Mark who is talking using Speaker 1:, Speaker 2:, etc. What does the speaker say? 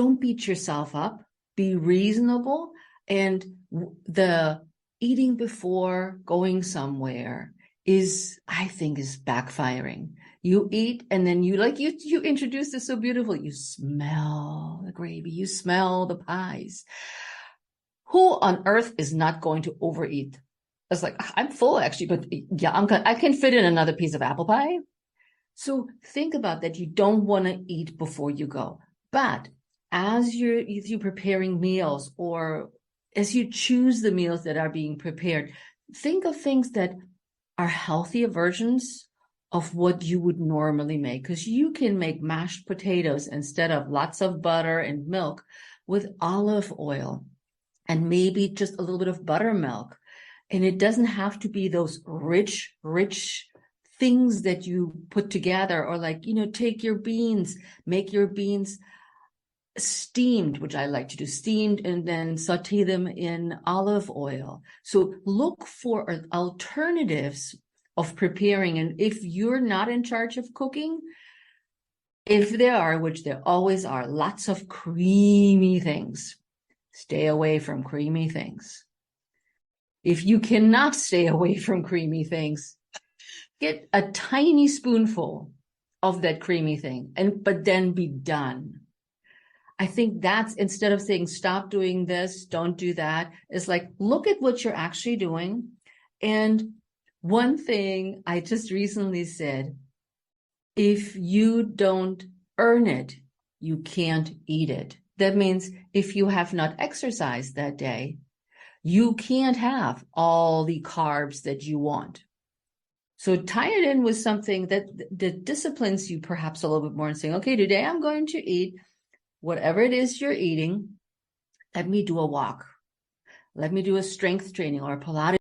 Speaker 1: don't beat yourself up, be reasonable. And the eating before going somewhere I think is backfiring. You eat and then you introduced it so beautifully. You smell the gravy, you smell the pies. Who on earth is not going to overeat? It's like, I'm full actually, but yeah, I can fit in another piece of apple pie. So think about that. You don't want to eat before you go. But as you're preparing meals, or as you choose the meals that are being prepared, think of things that are healthier versions of what you would normally make. Because you can make mashed potatoes instead of lots of butter and milk with olive oil and maybe just a little bit of buttermilk. And it doesn't have to be those rich things that you put together, or take your beans, make your beans steamed, which I like to do, steamed, and then saute them in olive oil. So look for alternatives of preparing. And if you're not in charge of cooking, if there are, which there always are, lots of creamy things, stay away from creamy things. If you cannot stay away from creamy things, get a tiny spoonful of that creamy thing, but then be done. I think that's, instead of saying, stop doing this, don't do that, it's like, look at what you're actually doing. And one thing I just recently said, if you don't earn it, you can't eat it. That means if you have not exercised that day, you can't have all the carbs that you want. So tie it in with something that disciplines you perhaps a little bit more, and saying, okay, today I'm going to eat whatever it is you're eating. Let me do a walk. Let me do a strength training or a Pilates